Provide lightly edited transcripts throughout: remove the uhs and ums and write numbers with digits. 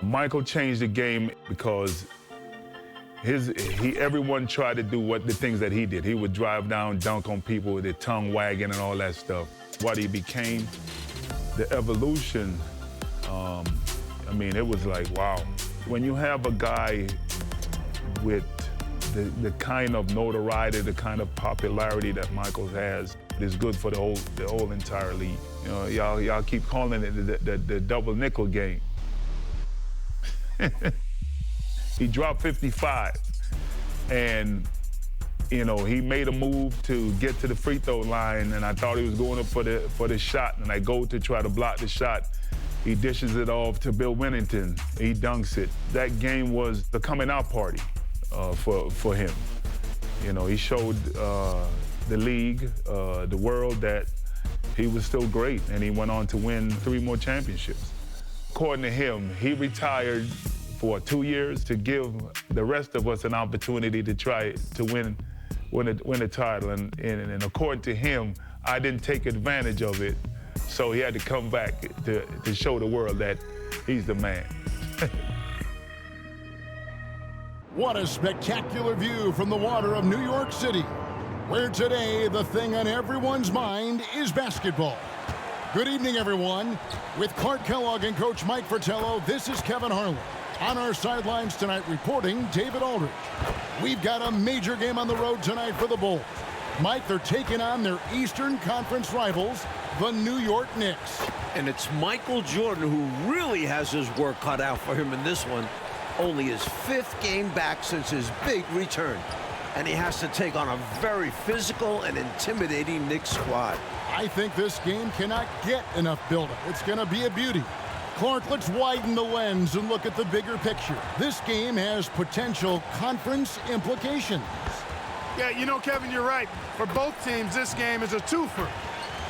Michael changed the game because everyone tried to do the things that he did. He would drive down, dunk on people with their tongue wagging and all that stuff. What he became, the evolution, it was like, wow. When you have a guy with the kind of notoriety, the kind of popularity that Michael has, it's good for the whole entire league. You know, y'all keep calling it the double nickel game. He dropped 55, and he made a move to get to the free throw line, and I thought he was going up for the shot, and I go to try to block the shot. He dishes it off to Bill Winnington. He dunks it. That game was the coming out party for him. He showed the league, the world, that he was still great, and he went on to win 3 more championships. According to him, he retired for 2 years to give the rest of us an opportunity to try to win a title. And according to him, I didn't take advantage of it, so he had to come back to show the world that he's the man. What a spectacular view from the water of New York City, where today the thing on everyone's mind is basketball. Good evening, everyone. With Clark Kellogg and Coach Mike Fratello, this is Kevin Harlan. On our sidelines tonight reporting, David Aldridge. We've got a major game on the road tonight for the Bulls. Mike, they're taking on their Eastern Conference rivals, the New York Knicks. And it's Michael Jordan who really has his work cut out for him in this one. Only his 5th game back since his big return. And he has to take on a very physical and intimidating Knicks squad. I think this game cannot get enough buildup. It's going to be a beauty. Clark, let's widen the lens and look at the bigger picture. This game has potential conference implications. Yeah, Kevin, you're right. For both teams, this game is a twofer.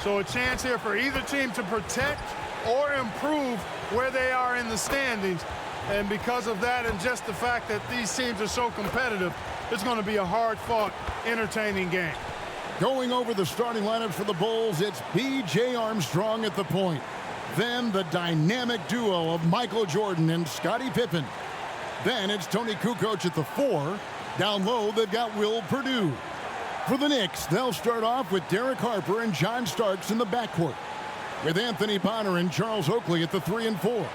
So a chance here for either team to protect or improve where they are in the standings. And because of that, and just the fact that these teams are so competitive, it's going to be a hard-fought, entertaining game. Going over the starting lineup for the Bulls, it's B.J. Armstrong at the point. Then the dynamic duo of Michael Jordan and Scottie Pippen. Then it's Tony Kukoc at the 4. Down low, they've got Will Perdue. For the Knicks, they'll start off with Derek Harper and John Starks in the backcourt, with Anthony Bonner and Charles Oakley at the 3 and 4.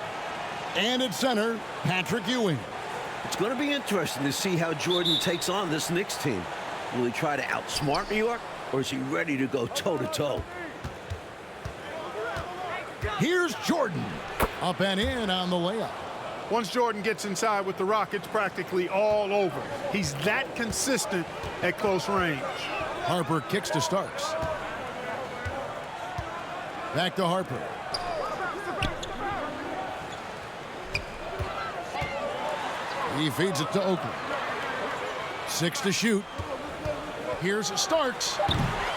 And at center, Patrick Ewing. It's going to be interesting to see how Jordan takes on this Knicks team. Will he try to outsmart New York, or is he ready to go toe-to-toe? Here's Jordan. Up and in on the layup. Once Jordan gets inside with the rock, it's practically all over. He's that consistent at close range. Harper kicks to Starks. Back to Harper. He feeds it to Oakley. 6 to shoot. Here's Starks.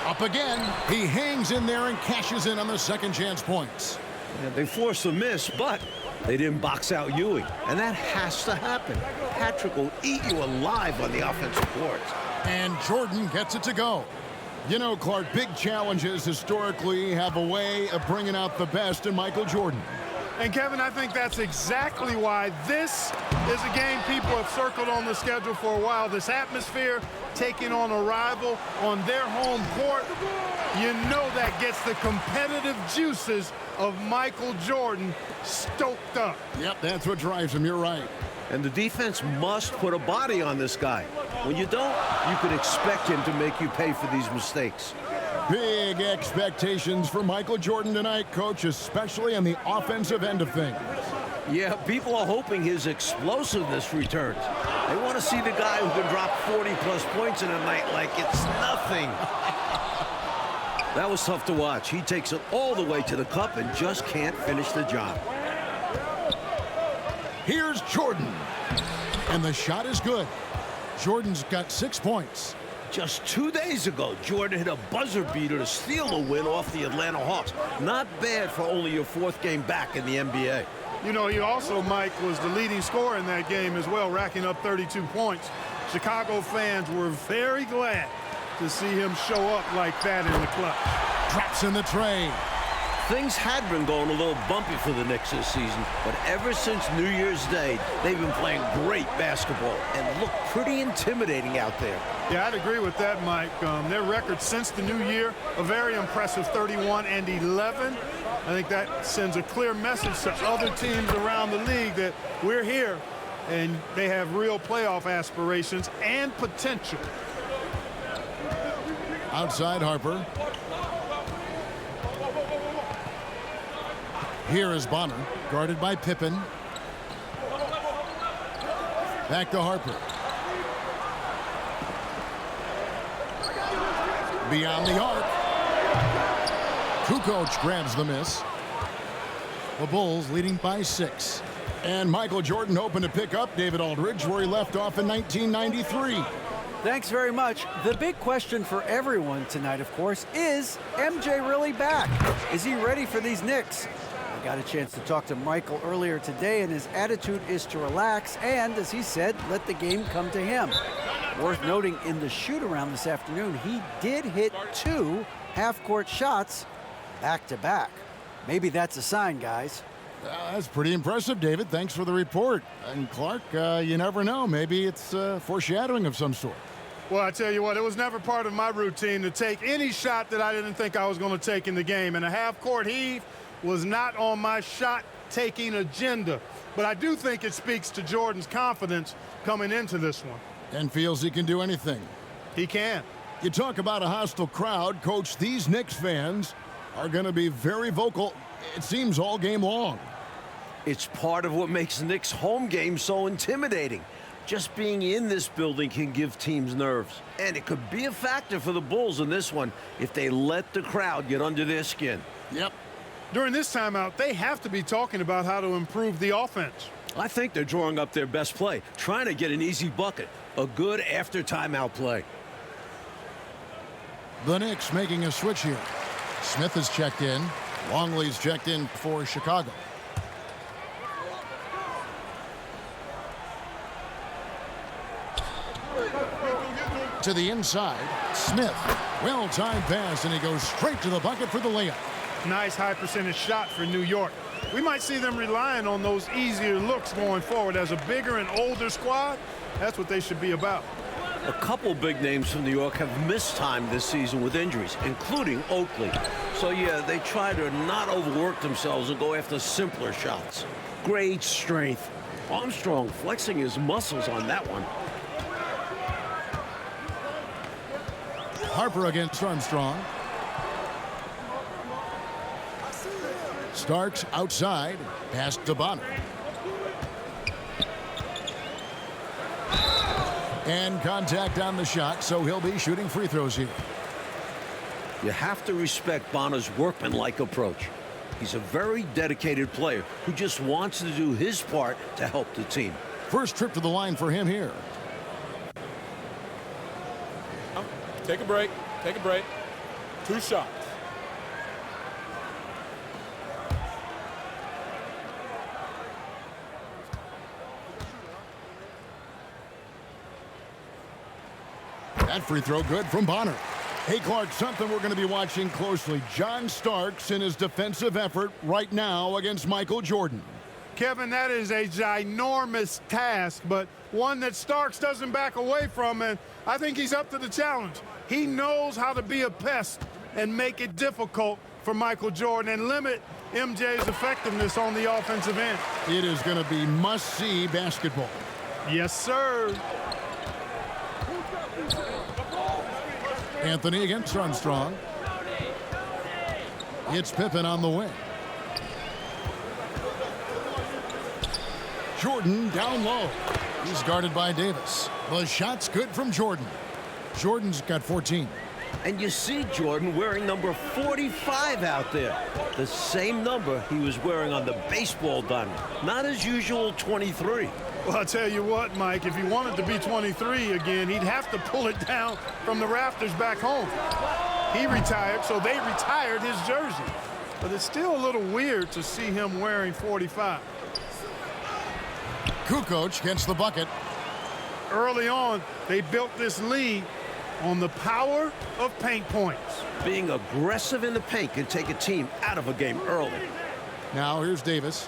Up again. He hangs in there and cashes in on the second chance points. Yeah, they forced a miss, but they didn't box out Ewing. And that has to happen. Patrick will eat you alive on the offensive boards. And Jordan gets it to go. Clark, big challenges historically have a way of bringing out the best in Michael Jordan. And Kevin, I think that's exactly why this is a game people have circled on the schedule for a while. This atmosphere, taking on a rival on their home court, that gets the competitive juices of Michael Jordan stoked up. Yep, that's what drives him. You're right. And the defense must put a body on this guy. When you don't, you can expect him to make you pay for these mistakes. Big expectations for Michael Jordan tonight, Coach, especially on the offensive end of things. Yeah, people are hoping his explosiveness returns. They want to see the guy who can drop 40-plus points in a night like it's nothing. That was tough to watch. He takes it all the way to the cup and just can't finish the job. Here's Jordan. And the shot is good. Jordan's got 6 points. Just 2 days ago, Jordan hit a buzzer beater to steal a win off the Atlanta Hawks. Not bad for only your 4th game back in the NBA. He also, Mike, was the leading scorer in that game as well, racking up 32 points. Chicago fans were very glad to see him show up like that in the clutch. Drops in the tray. Things had been going a little bumpy for the Knicks this season, but ever since New Year's Day, they've been playing great basketball and look pretty intimidating out there. Yeah, I'd agree with that, Mike. Their record since the new year, a very impressive 31-11. I think that sends a clear message to other teams around the league that we're here, and they have real playoff aspirations and potential. Outside Harper. Here is Bonner, guarded by Pippen. Back to Harper. Beyond the arc. Kukoc grabs the miss. The Bulls leading by 6. And Michael Jordan hoping to pick up David Aldridge where he left off in 1993. Thanks very much. The big question for everyone tonight, of course, is MJ really back? Is he ready for these Knicks? I got a chance to talk to Michael earlier today, and his attitude is to relax and, as he said, let the game come to him. Worth noting, in the shoot-around this afternoon, he did hit 2 half-court shots back-to-back. Maybe that's a sign, guys. That's pretty impressive, David. Thanks for the report. And Clark, you never know. Maybe it's foreshadowing of some sort. Well, I tell you what, it was never part of my routine to take any shot that I didn't think I was going to take in the game. And a half-court heave was not on my shot-taking agenda. But I do think it speaks to Jordan's confidence coming into this one. And feels he can do anything. He can. You talk about a hostile crowd. Coach, these Knicks fans are going to be very vocal, it seems, all game long. It's part of what makes Knicks home games so intimidating. Just being in this building can give teams nerves. And it could be a factor for the Bulls in this one if they let the crowd get under their skin. Yep. During this timeout, they have to be talking about how to improve the offense. I think they're drawing up their best play, trying to get an easy bucket. A good after-timeout play. The Knicks making a switch here. Smith is checked in. Longley's checked in for Chicago. To the inside, Smith. Well-timed pass, and he goes straight to the bucket for the layup. Nice high-percentage shot for New York. We might see them relying on those easier looks going forward. As a bigger and older squad, that's what they should be about. A couple big names from New York have missed time this season with injuries, including Oakley. So, yeah, they try to not overwork themselves and go after simpler shots. Great strength. Armstrong flexing his muscles on that one. Harper against Armstrong. Starks outside. Pass to Bonner. And contact on the shot, so he'll be shooting free throws here. You have to respect Bonner's workmanlike approach. He's a very dedicated player who just wants to do his part to help the team. First trip to the line for him here. Take a break. Take a break. 2 shots. That free throw good from Bonner. Hey, Clark, something we're going to be watching closely. John Starks in his defensive effort right now against Michael Jordan. Kevin, that is a ginormous task, but one that Starks doesn't back away from, and I think he's up to the challenge. He knows how to be a pest and make it difficult for Michael Jordan and limit MJ's effectiveness on the offensive end. It is going to be must-see basketball. Yes, sir. Anthony against Armstrong. It's Pippen on the wing. Jordan down low. He's guarded by Davis. The shot's good from Jordan. Jordan's got 14. And you see Jordan wearing number 45 out there. The same number he was wearing on the baseball diamond. Not his usual 23. Well, I'll tell you what, Mike, if he wanted to be 23 again, he'd have to pull it down from the rafters back home. He retired, so they retired his jersey. But it's still a little weird to see him wearing 45. Kukoc gets the bucket. Early on, they built this lead, on the power of paint points. Being aggressive in the paint can take a team out of a game early. Now here's Davis.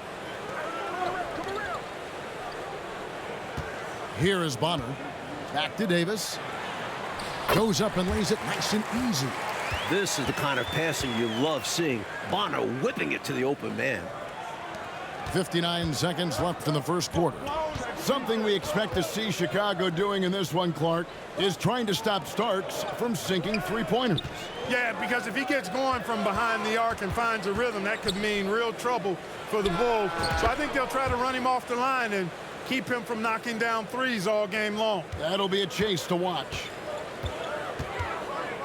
Here is Bonner. Back to Davis. Goes up and lays it nice and easy. This is the kind of passing you love seeing. Bonner whipping it to the open man. 59 seconds left in the first quarter. Something we expect to see Chicago doing in this one, Clark, is trying to stop Starks from sinking three-pointers. Yeah, because if he gets going from behind the arc and finds a rhythm, that could mean real trouble for the Bulls. So I think they'll try to run him off the line and keep him from knocking down threes all game long. That'll be a chase to watch.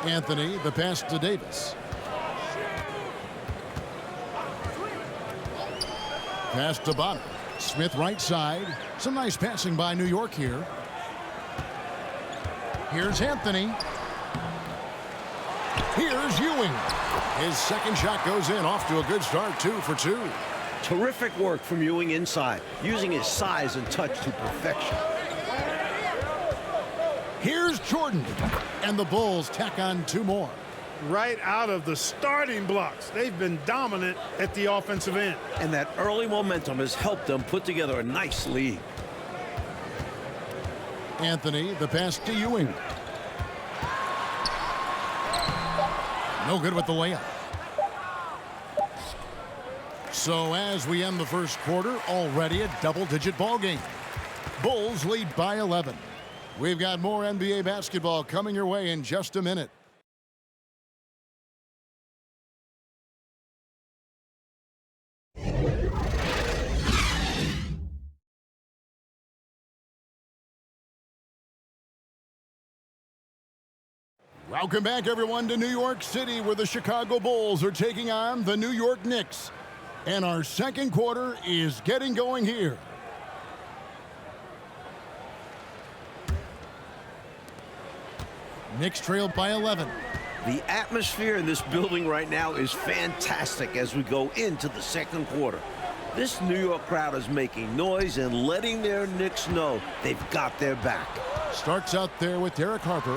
Anthony, the pass to Davis. Pass to Bonner. Smith right side. Some nice passing by New York here. Here's Anthony. Here's Ewing. His second shot goes in, off to a good start, 2 for 2. Terrific work from Ewing inside, using his size and touch to perfection. Here's Jordan. And the Bulls tack on 2 more. Right out of the starting blocks, they've been dominant at the offensive end. And that early momentum has helped them put together a nice lead. Anthony, the pass to Ewing. No good with the layup. So as we end the first quarter, already a double-digit ball game. Bulls lead by 11. We've got more NBA basketball coming your way in just a minute. Welcome back, everyone, to New York City, where the Chicago Bulls are taking on the New York Knicks. And our second quarter is getting going here. Knicks trailed by 11. The atmosphere in this building right now is fantastic as we go into the second quarter. This New York crowd is making noise and letting their Knicks know they've got their back. Starts out there with Derek Harper.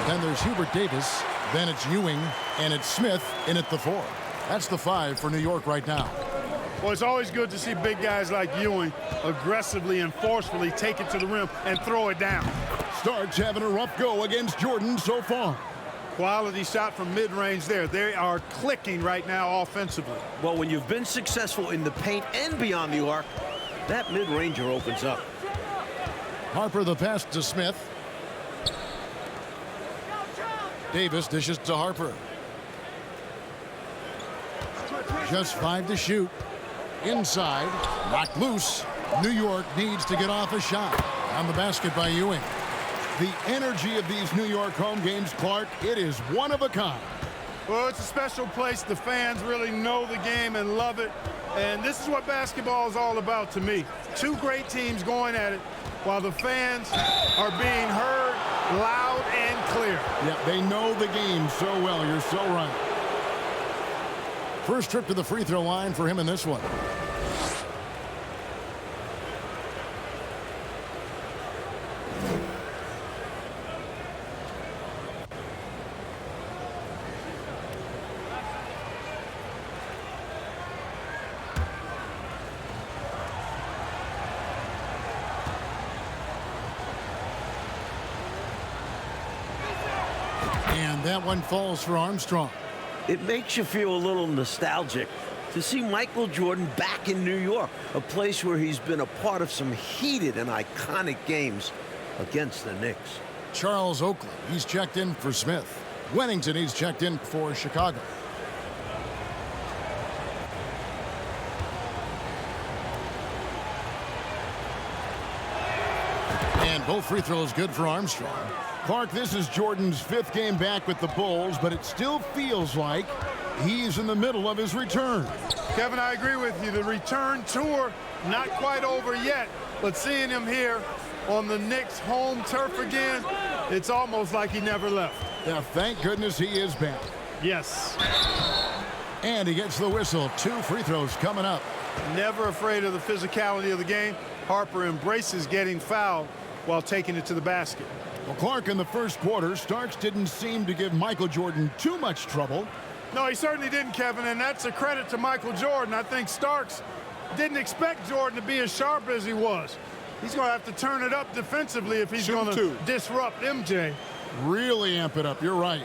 Then there's Hubert Davis. Then it's Ewing. And it's Smith in at the 4. That's the 5 for New York right now. Well, it's always good to see big guys like Ewing aggressively and forcefully take it to the rim and throw it down. Starks having a rough go against Jordan so far. Quality shot from mid-range there. They are clicking right now offensively. Well, when you've been successful in the paint and beyond the arc, that mid-ranger opens up. Harper the pass to Smith. Davis dishes to Harper. Just 5 to shoot. Inside, knocked loose. New York needs to get off a shot. On the basket by Ewing. The energy of these New York home games, Clark, it is one of a kind. Well, it's a special place. The fans really know the game and love it. And this is what basketball is all about to me. 2 great teams going at it while the fans are being heard loud and clear. Yeah, they know the game so well. You're so right. First trip to the free throw line for him in this one. And that one falls for Armstrong. It makes you feel a little nostalgic to see Michael Jordan back in New York, a place where he's been a part of some heated and iconic games against the Knicks. Charles Oakley, he's checked in for Smith. Wennington, he's checked in for Chicago. And both free throws good for Armstrong. Clark, this is Jordan's 5th game back with the Bulls, but it still feels like he's in the middle of his return. Kevin, I agree with you. The return tour not quite over yet, but seeing him here on the Knicks' home turf again, it's almost like he never left. Yeah, thank goodness he is back. Yes. And he gets the whistle. 2 free throws coming up. Never afraid of the physicality of the game. Harper embraces getting fouled while taking it to the basket. Well, Clark, in the first quarter, Starks didn't seem to give Michael Jordan too much trouble. No, he certainly didn't, Kevin, and that's a credit to Michael Jordan. I think Starks didn't expect Jordan to be as sharp as he was. He's going to have to turn it up defensively if he's going to disrupt MJ. Really amp it up. You're right.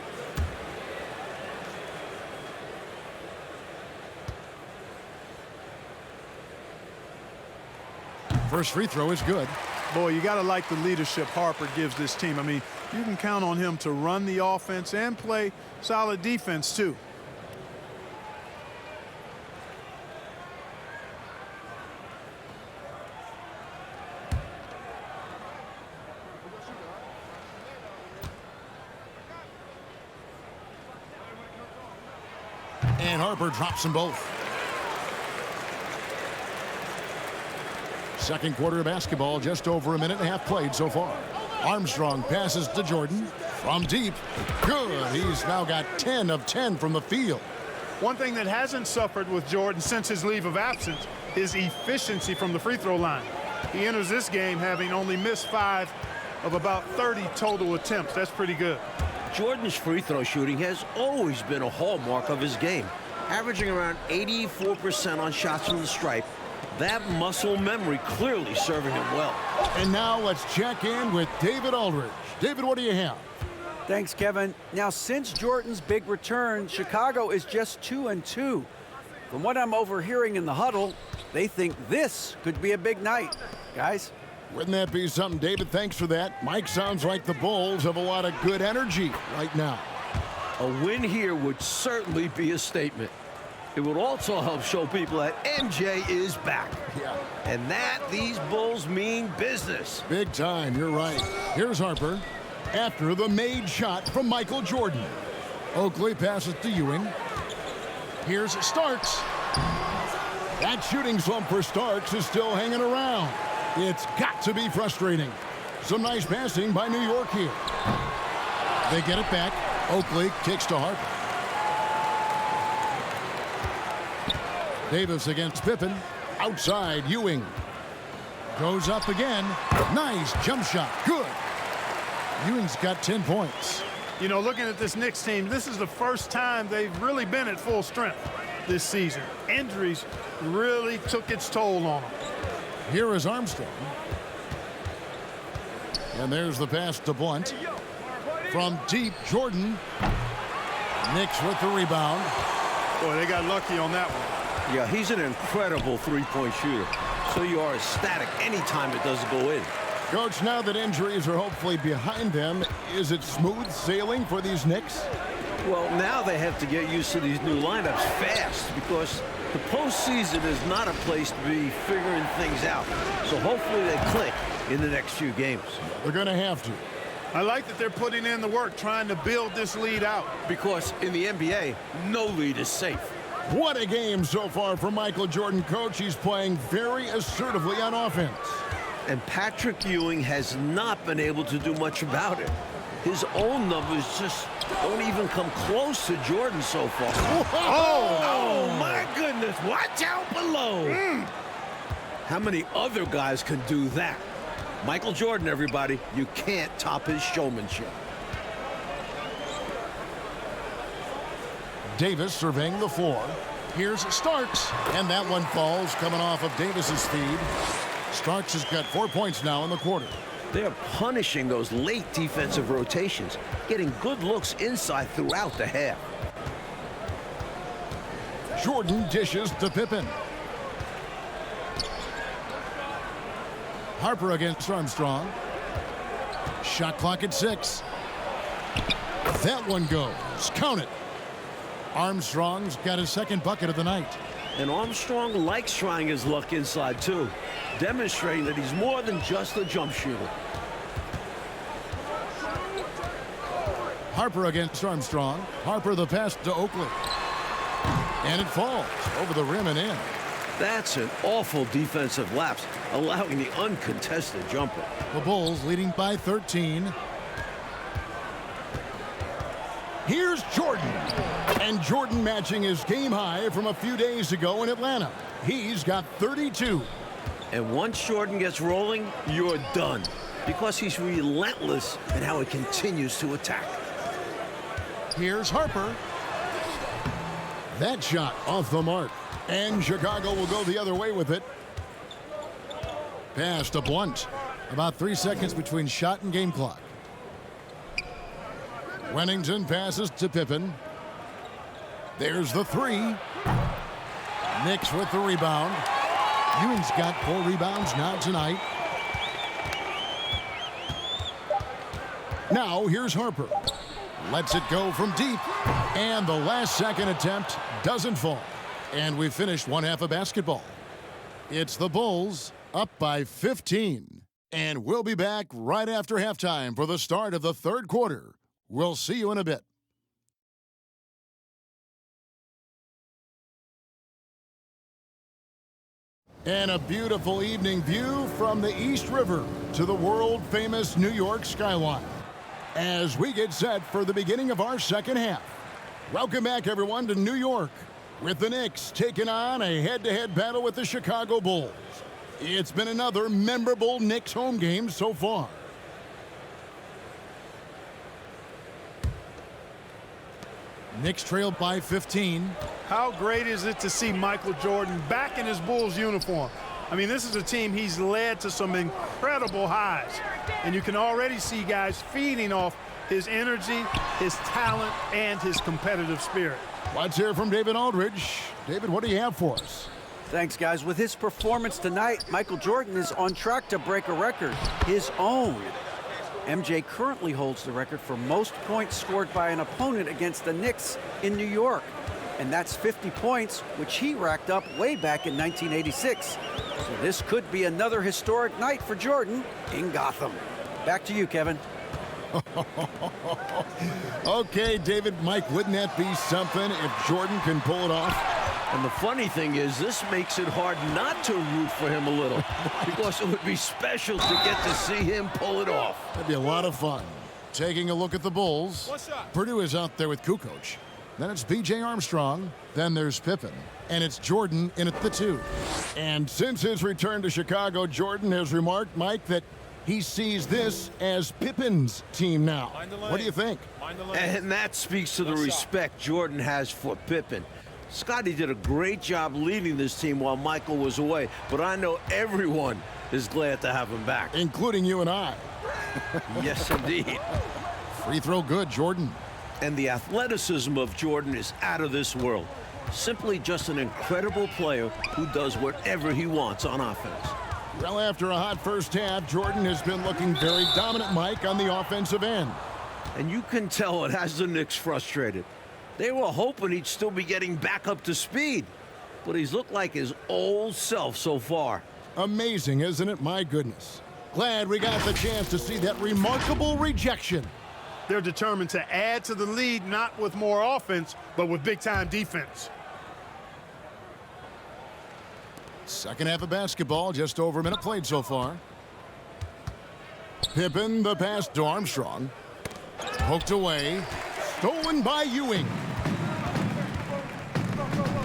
First free throw is good. Boy, you got to like the leadership Harper gives this team. I mean, you can count on him to run the offense and play solid defense, too. And Harper drops them both. Second quarter of basketball, just over a minute and a half played so far. Armstrong passes to Jordan from deep. Good. He's now got 10 of 10 from the field. One thing that hasn't suffered with Jordan since his leave of absence is efficiency from the free throw line. He enters this game having only missed 5 of about 30 total attempts. That's pretty good. Jordan's free throw shooting has always been a hallmark of his game, averaging around 84% on shots from the stripe. That muscle memory clearly serving him well. And now let's check in with David Aldridge. David, what do you have? Thanks, Kevin. Now, since Jordan's big return, Chicago is just 2-2. From what I'm overhearing in the huddle, they think this could be a big night. Guys? Wouldn't that be something, David? Thanks for that. Mike, sounds like the Bulls have a lot of good energy right now. A win here would certainly be a statement. It would also help show people that MJ is back. Yeah. And that these Bulls mean business. Big time, you're right. Here's Harper after the made shot from Michael Jordan. Oakley passes to Ewing. Here's Starks. That shooting slump for Starks is still hanging around. It's got to be frustrating. Some nice passing by New York here. They get it back. Oakley kicks to Harper. Davis against Pippen. Outside, Ewing. Goes up again. Nice jump shot. Good. Ewing's got 10 points. You know, looking at this Knicks team, this is the first time they've really been at full strength this season. Injuries really took its toll on them. Here is Armstrong. And there's the pass to Blunt. From deep, Jordan. Knicks with the rebound. Boy, they got lucky on that one. Yeah, he's an incredible three-point shooter. So you are ecstatic anytime it doesn't go in. Coach, now that injuries are hopefully behind them, is it smooth sailing for these Knicks? Well, now they have to get used to these new lineups fast because the postseason is not a place to be figuring things out. So hopefully they click in the next few games. They're going to have to. I like that they're putting in the work trying to build this lead out. Because in the NBA, no lead is safe. What a game so far for Michael Jordan, coach. He's playing very assertively on offense. And Patrick Ewing has not been able to do much about it. His own numbers just don't even come close to Jordan so far. Oh, my goodness. Watch out below. How many other guys can do that? Michael Jordan, everybody. You can't top his showmanship. Davis surveying the floor. Here's Starks. And that one falls coming off of Davis's feed. Starks has got 4 points now in the quarter. They're punishing those late defensive rotations, getting good looks inside throughout the half. Jordan dishes to Pippen. Harper against Armstrong. Shot clock at 6. That one goes. Count it. Armstrong's got his second bucket of the night. And Armstrong likes trying his luck inside, too, demonstrating that he's more than just a jump shooter. Harper against Armstrong. Harper the pass to Oakley. And it falls over the rim and in. That's an awful defensive lapse, allowing the uncontested jumper. The Bulls leading by 13. Here's Jordan. And Jordan matching his game high from a few days ago in Atlanta. He's got 32. And once Jordan gets rolling, you're done. because he's relentless in how he continues to attack. Here's Harper. That shot off the mark. And Chicago will go the other way with it. Pass to Blunt. About 3 seconds between shot and game clock. Wennington passes to Pippen. There's the three. Knicks with the rebound. Ewing's got 4 rebounds now tonight. Now here's Harper. Lets it go from deep. And the last second attempt doesn't fall. And we've finished one half of basketball. It's the Bulls up by 15. And we'll be back right after halftime for the start of the third quarter. We'll see you in a bit. And a beautiful evening view from the East River to the world-famous New York skyline as we get set for the beginning of our second half. Welcome back, everyone, to New York, with the Knicks taking on a head-to-head battle with the Chicago Bulls. It's been another memorable Knicks home game so far. Knicks trailed by 15. How great is it to see Michael Jordan back in his Bulls uniform? I mean, this is a team he's led to some incredible highs. And you can already see guys feeding off his energy, his talent, and his competitive spirit. Let's hear from David Aldridge. David, what do you have for us? Thanks, guys. With his performance tonight, Michael Jordan is on track to break a record, his own. MJ currently holds the record for most points scored by an opponent against the Knicks in New York. And that's 50 points, which he racked up way back in 1986. So this could be another historic night for Jordan in Gotham. Back to you, Kevin. Okay, David, Mike, wouldn't that be something if Jordan can pull it off? And the funny thing is, this makes it hard not to root for him a little, because it would be special to get to see him pull it off. That'd be a lot of fun. Taking a look at the Bulls, Purdue is out there with Kukoc. Then it's B.J. Armstrong. Then there's Pippen. And it's Jordan in at the 2. And since his return to Chicago, Jordan has remarked, Mike, that he sees this as Pippen's team now. What do you think? And that speaks to the respect Jordan has for Pippen. Scotty did a great job leading this team while Michael was away, but I know everyone is glad to have him back. Including you and I. Yes, indeed. Free throw good, Jordan. And the athleticism of Jordan is out of this world. Simply just an incredible player who does whatever he wants on offense. Well, after a hot first half, Jordan has been looking very dominant, Mike, on the offensive end. And you can tell it has the Knicks frustrated. They were hoping he'd still be getting back up to speed, but he's looked like his old self so far. Amazing, isn't it? My goodness. Glad we got the chance to see that remarkable rejection. They're determined to add to the lead, not with more offense, but with big-time defense. Second half of basketball, just over a minute played so far. Pippen, the pass to Armstrong. Poked away. Stolen by Ewing.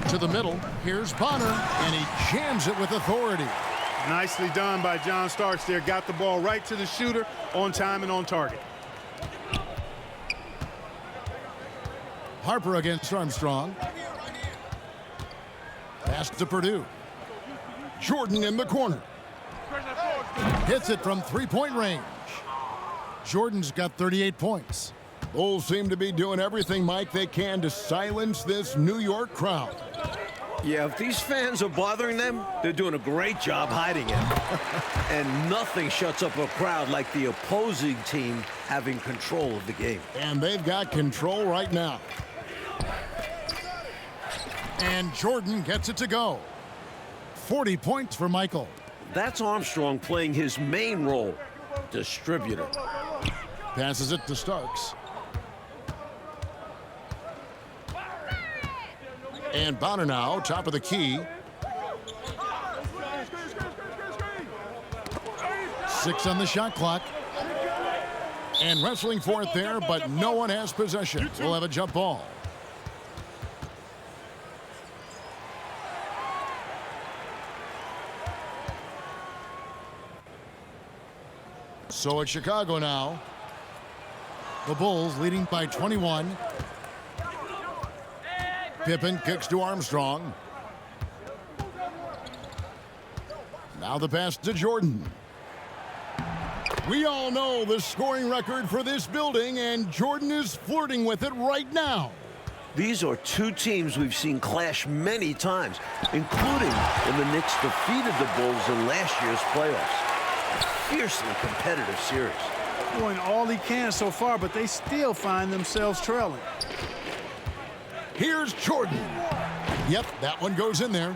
To the middle. Here's Bonner, and he jams it with authority. Nicely done by John Starks there. Got the ball right to the shooter, on time and on target. Harper against Armstrong. Pass to Purdue. Jordan in the corner. Hits it from three-point range. Jordan's got 38 points. Bulls seem to be doing everything, Mike, they can to silence this New York crowd. Yeah, if these fans are bothering them, they're doing a great job hiding it. And nothing shuts up a crowd like the opposing team having control of the game. And they've got control right now. And Jordan gets it to go. 40 points for Michael. That's Armstrong playing his main role, distributor. Passes it to Starks. And Bonner now, top of the key. 6 on the shot clock. And wrestling for it there, but no one has possession. We'll have a jump ball. So it's Chicago now. The Bulls leading by 21. Pippen kicks to Armstrong. Now the pass to Jordan. We all know the scoring record for this building, and Jordan is flirting with it right now. These are two teams we've seen clash many times, including when the Knicks defeated the Bulls in last year's playoffs. A fiercely competitive series. Doing all he can so far, but they still find themselves trailing. Here's Jordan. Yep, that one goes in there.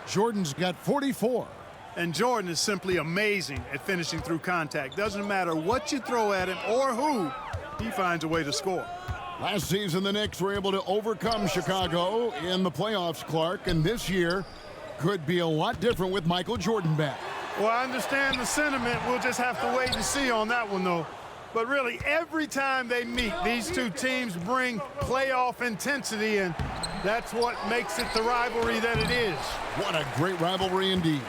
Jordan's got 44. And Jordan is simply amazing at finishing through contact. Doesn't matter what you throw at him or who, he finds a way to score. Last season, the Knicks were able to overcome Chicago in the playoffs, Clark, and this year could be a lot different with Michael Jordan back. Well, I understand the sentiment. We'll just have to wait and see on that one, though. But really, every time they meet, these two teams bring playoff intensity, and that's what makes it the rivalry that it is. What a great rivalry indeed.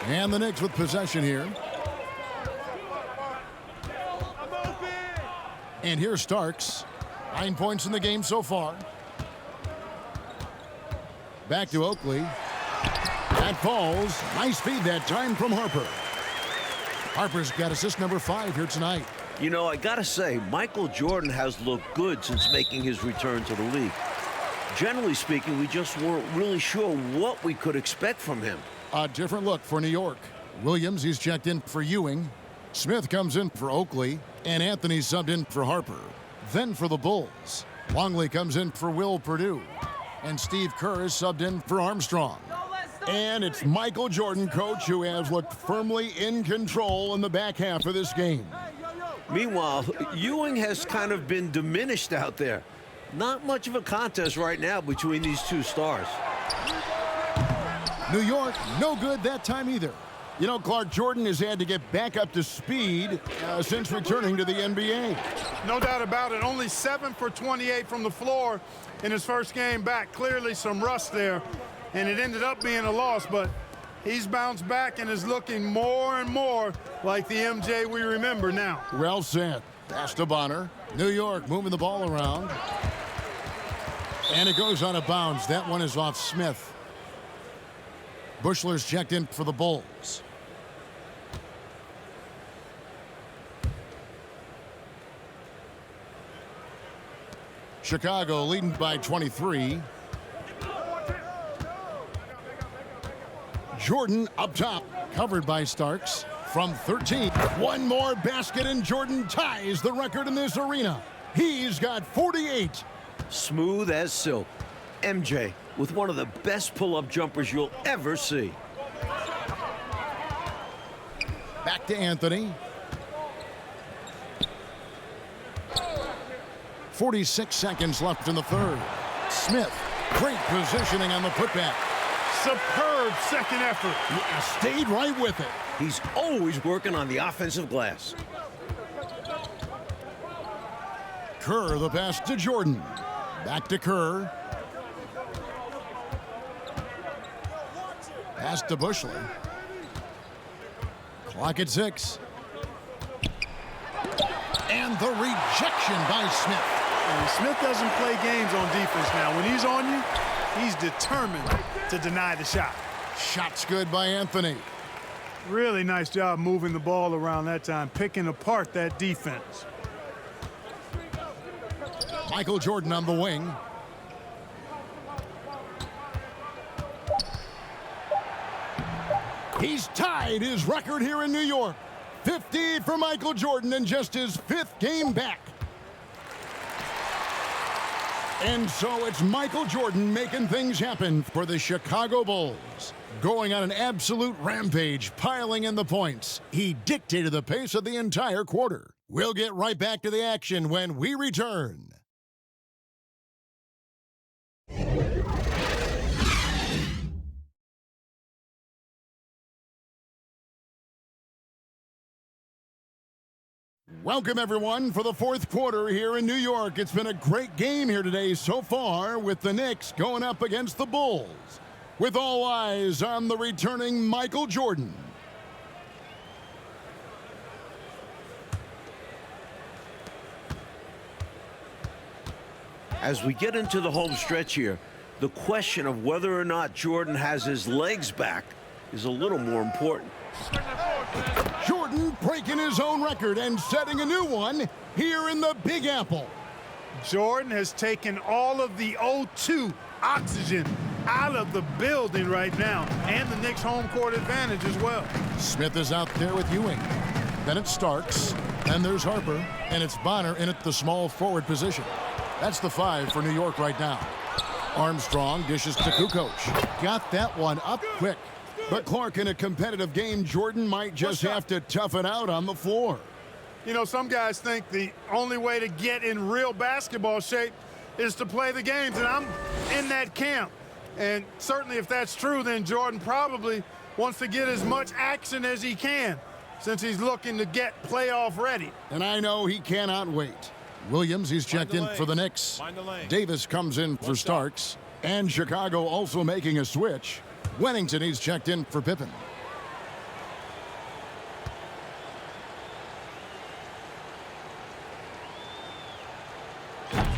And the Knicks with possession here. And here's Starks. 9 points in the game so far. Back to Oakley. That falls. Nice feed that time from Harper. Harper's got assist number 5 here tonight. You know, I gotta say, Michael Jordan has looked good since making his return to the league. Generally speaking, we just weren't really sure what we could expect from him. A different look for New York. Williams, he's checked in for Ewing. Smith comes in for Oakley. And Anthony subbed in for Harper. Then for the Bulls, Longley comes in for Will Perdue. And Steve Kerr is subbed in for Armstrong. And it's Michael Jordan, coach, who has looked firmly in control in the back half of this game. Meanwhile, Ewing has kind of been diminished out there. Not much of a contest right now between these two stars. New York, no good that time either. You know, Clark, Jordan has had to get back up to speed since returning to the NBA. No doubt about it. Only 7 for 28 from the floor in his first game back. Clearly some rust there, and it ended up being a loss, but he's bounced back and is looking more and more like the MJ we remember now. Well said. Pass to Bonner. New York moving the ball around. And it goes out of bounds. That one is off Smith. Bushler's checked in for the Bulls. Chicago leading by 23. Jordan up top, covered by Starks from 13. One more basket and Jordan ties the record in this arena. He's got 48. Smooth as silk. MJ with one of the best pull-up jumpers you'll ever see. Back to Anthony. 46 seconds left in the third. Smith, great positioning on the putback. Superb second effort. Yeah, stayed right with it. He's always working on the offensive glass. Kerr, the pass to Jordan. Back to Kerr. Pass to Bushler. Clock at 6. And the rejection by Smith. And Smith doesn't play games on defense now. When he's on you, he's determined to deny the shot. Shot's good by Anthony. Really nice job moving the ball around that time, picking apart that defense. Michael Jordan on the wing. He's tied his record here in New York. 50 for Michael Jordan in just his 5th game back. And so it's Michael Jordan making things happen for the Chicago Bulls. Going on an absolute rampage, piling in the points. He dictated the pace of the entire quarter. We'll get right back to the action when we return. Welcome, everyone, for the 4th quarter here in New York. It's been a great game here today so far with the Knicks going up against the Bulls. With all eyes on the returning Michael Jordan. As we get into the home stretch here, the question of whether or not Jordan has his legs back is a little more important. Jordan breaking his own record and setting a new one here in the Big Apple. Jordan has taken all of the O2 oxygen out of the building right now, and the Knicks' home court advantage as well. Smith is out there with Ewing. Then it's Starks. Then there's Harper. And it's Bonner in at the small forward position. That's the 5 for New York right now. Armstrong dishes to Kukoc. Got that one up quick. But Clark, in a competitive game, Jordan might just have to tough it out on the floor. You know, some guys think the only way to get in real basketball shape is to play the games, and I'm in that camp. And certainly if that's true, then Jordan probably wants to get as much action as he can since he's looking to get playoff ready. And I know he cannot wait. Williams, he's checked in for the Knicks. Davis comes in for Starks. And Chicago also making a switch. Wennington, he's checked in for Pippen.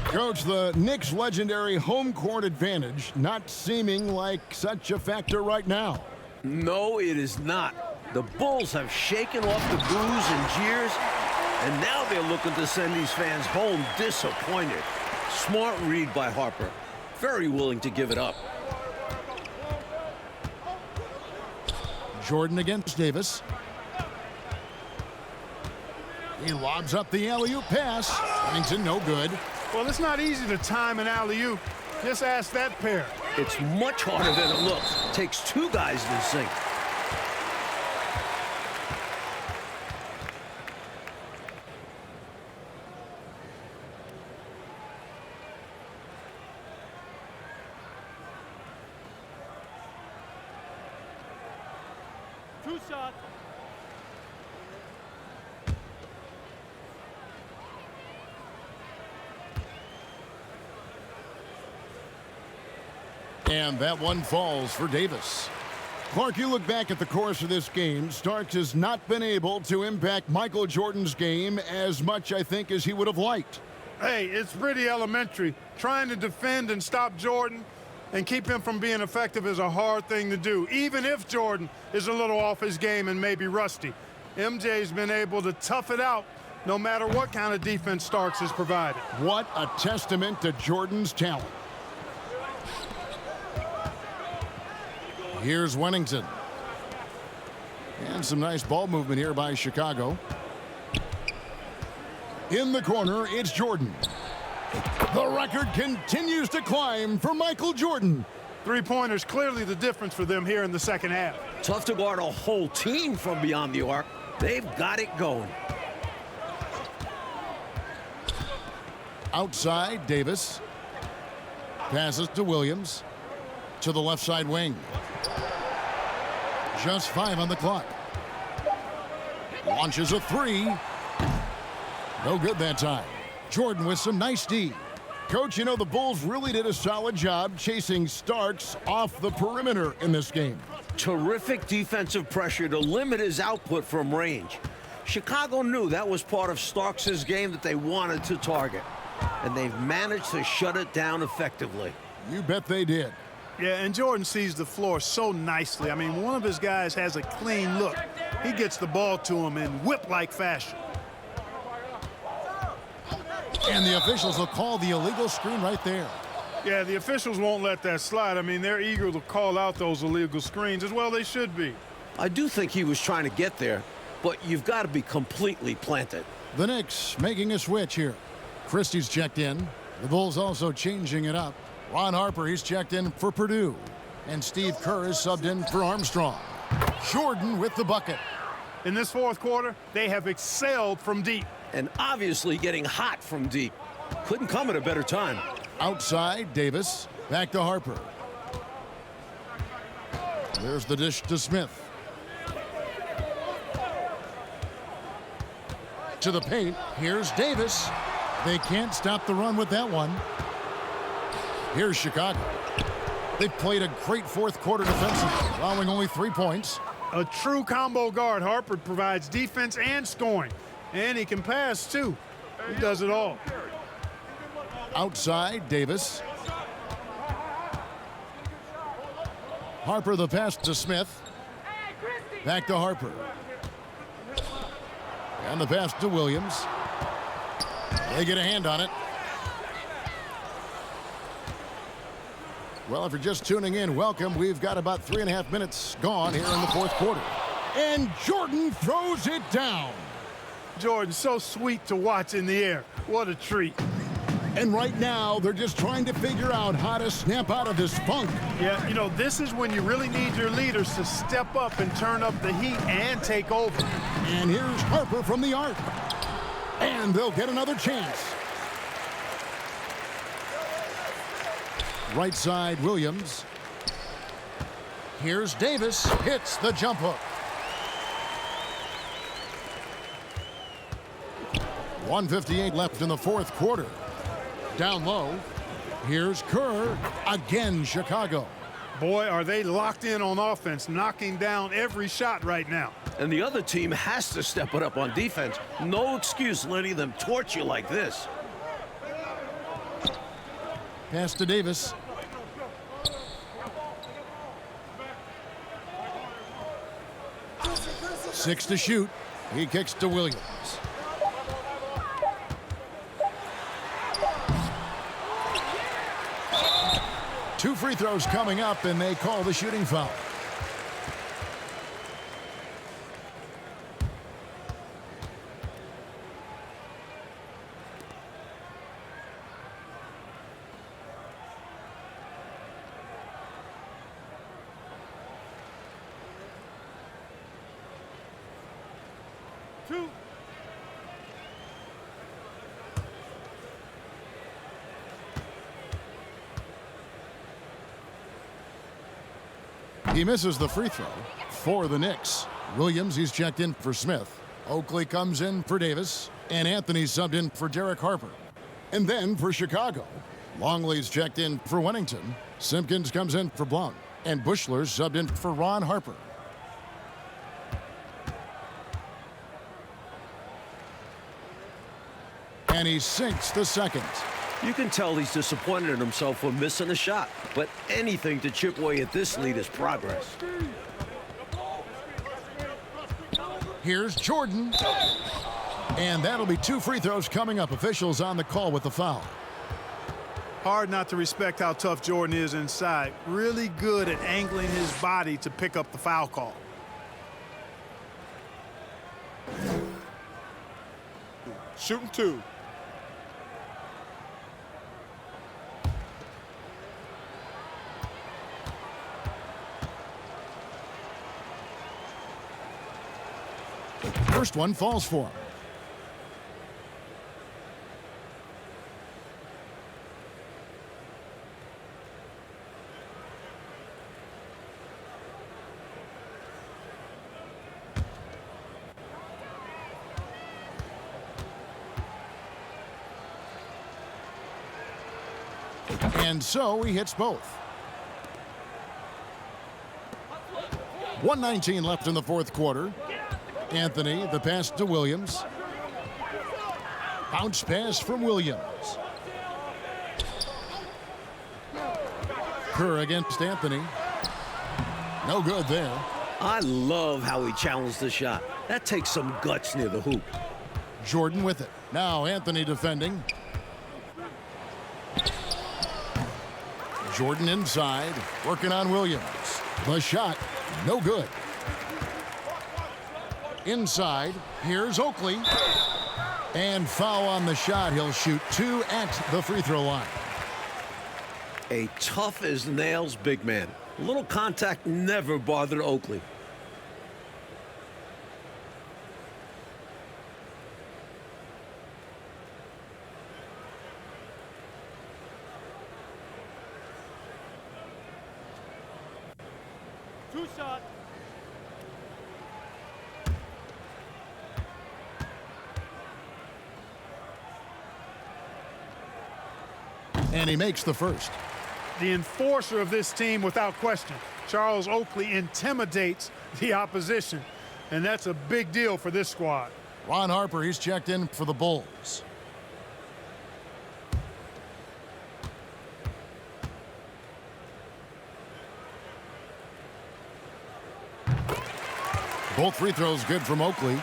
Coach, the Knicks' legendary home court advantage not seeming like such a factor right now. No, it is not. The Bulls have shaken off the boos and jeers, and now they're looking to send these fans home disappointed. Smart read by Harper. Very willing to give it up. Jordan against Davis. He lobs up the alley-oop pass. Wennington, no good. Well, it's not easy to time an alley-oop. Just ask that pair. It's much harder than it looks. It takes 2 guys to sink. Two shots. And that one falls for Davis. Clark, you look back at the course of this game. Starks has not been able to impact Michael Jordan's game as much, I think, as he would have liked. Hey, it's pretty elementary. Trying to defend and stop Jordan and keep him from being effective is a hard thing to do, even if Jordan is a little off his game and maybe rusty. MJ's been able to tough it out no matter what kind of defense Starks has provided. What a testament to Jordan's talent. Here's Wennington. And some nice ball movement here by Chicago. In the corner, it's Jordan. The record continues to climb for Michael Jordan. Three-pointers clearly the difference for them here in the second half. Tough to guard a whole team from beyond the arc. They've got it going. Outside, Davis. Passes to Williams. To the left side wing. Just 5 on the clock. Launches a 3. No good that time. Jordan with some nice D. Coach, you know, the Bulls really did a solid job chasing Starks off the perimeter in this game. Terrific defensive pressure to limit his output from range. Chicago knew that was part of Starks' game that they wanted to target, and they've managed to shut it down effectively. You bet they did. Yeah, and Jordan sees the floor so nicely. I mean, one of his guys has a clean look. He gets the ball to him in whip-like fashion. And the officials will call the illegal screen right there. Yeah, the officials won't let that slide. I mean, they're eager to call out those illegal screens, as well they should be. I do think he was trying to get there, but you've got to be completely planted. The Knicks making a switch here. Christie's checked in. The Bulls also changing it up. Ron Harper, he's checked in for Purdue. And Steve Kerr is subbed in for Armstrong. Jordan with the bucket. In this fourth quarter, they have excelled from deep. And obviously getting hot from deep. Couldn't come at a better time. Outside, Davis. Back to Harper. There's the dish to Smith. To the paint. Here's Davis. They can't stop the run with that one. Here's Chicago. They've played a great fourth quarter defensively, allowing only 3 points. A true combo guard. Harper provides defense and scoring. And he can pass, too. He does it all. Outside, Davis. Harper the pass to Smith. Back to Harper. And the pass to Williams. They get a hand on it. Well, if you're just tuning in, welcome. We've got about 3.5 minutes gone here in the fourth quarter. And Jordan throws it down. Jordan, so sweet to watch in the air. What a treat. And right now, they're just trying to figure out how to snap out of this funk. Yeah, you know, this is when you really need your leaders to step up and turn up the heat and take over. And here's Harper from the arc. And they'll get another chance. Right side, Williams. Here's Davis. Hits the jump hook. 1:58 left in the fourth quarter. Down low. Here's Kerr. Again, Chicago. Boy, are they locked in on offense, knocking down every shot right now. And the other team has to step it up on defense. No excuse letting them torch you like this. Pass to Davis. Six to shoot. He kicks to Williams. Two free throws coming up, and they call the shooting foul. Two. He misses the free throw for the Knicks. Williams, he's checked in for Smith. Oakley comes in for Davis. And Anthony subbed in for Derek Harper. And then for Chicago, Longley's checked in for Wennington. Simpkins comes in for Blount. And Bushler's subbed in for Ron Harper. And he sinks the second. You can tell he's disappointed in himself for missing a shot, but anything to chip away at this lead is progress. Here's Jordan. And that'll be two free throws coming up. Officials on the call with the foul. Hard not to respect how tough Jordan is inside. Really good at angling his body to pick up the foul call. Shooting two. First one falls for him. And so he hits both. 1:19 left in the fourth quarter. Anthony, the pass to Williams. Bounce pass from Williams. Kerr against Anthony. No good there. I love how he challenged the shot. That takes some guts near the hoop. Jordan with it. Now Anthony defending. Jordan inside, working on Williams. The shot, no good. Inside, here's Oakley. And foul on the shot. He'll shoot two at the free throw line. A tough as nails big man. A little contact never bothered Oakley. Two shot. And he makes the first. The enforcer of this team without question. Charles Oakley intimidates the opposition, and that's a big deal for this squad. Ron Harper, he's checked in for the Bulls. Both free throws good from Oakley.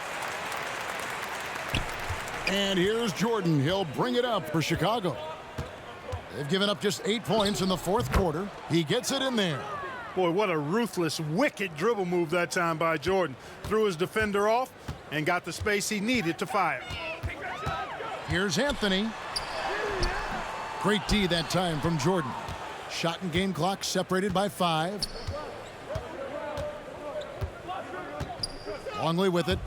And here's Jordan. He'll bring it up for Chicago. They've given up just 8 points in the fourth quarter. He gets it in there. Boy, what a ruthless, wicked dribble move that time by Jordan. Threw his defender off and got the space he needed to fire. Here's Anthony. Great D that time from Jordan. Shot and game clock separated by 5. Longley with it.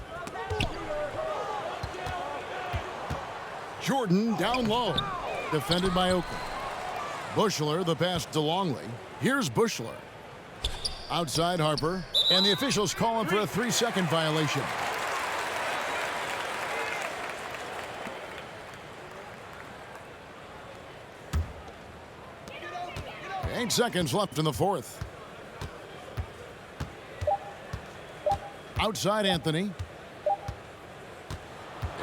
Jordan down low. Defended by Oakley. Bushler, the pass to Longley. Here's Bushler. Outside Harper. And the officials calling for a 3-second violation. Eight seconds left in the fourth. Outside Anthony.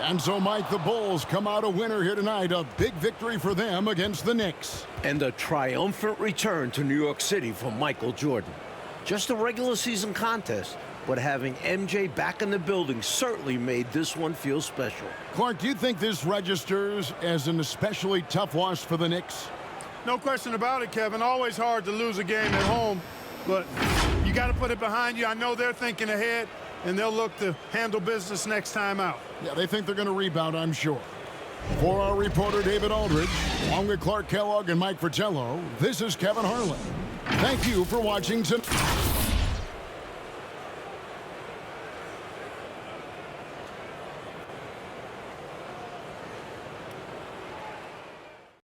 And so, Mike, the Bulls come out a winner here tonight. A big victory for them against the Knicks. And a triumphant return to New York City for Michael Jordan. Just a regular season contest, but having MJ back in the building certainly made this one feel special. Clark, do you think this registers as an especially tough loss for the Knicks? No question about it, Kevin. Always hard to lose a game at home, but you got to put it behind you. I know they're thinking ahead, and they'll look to handle business next time out. Yeah, they think they're going to rebound, I'm sure. For our reporter, David Aldridge, along with Clark Kellogg and Mike Fratello, this is Kevin Harlan. Thank you for watching tonight.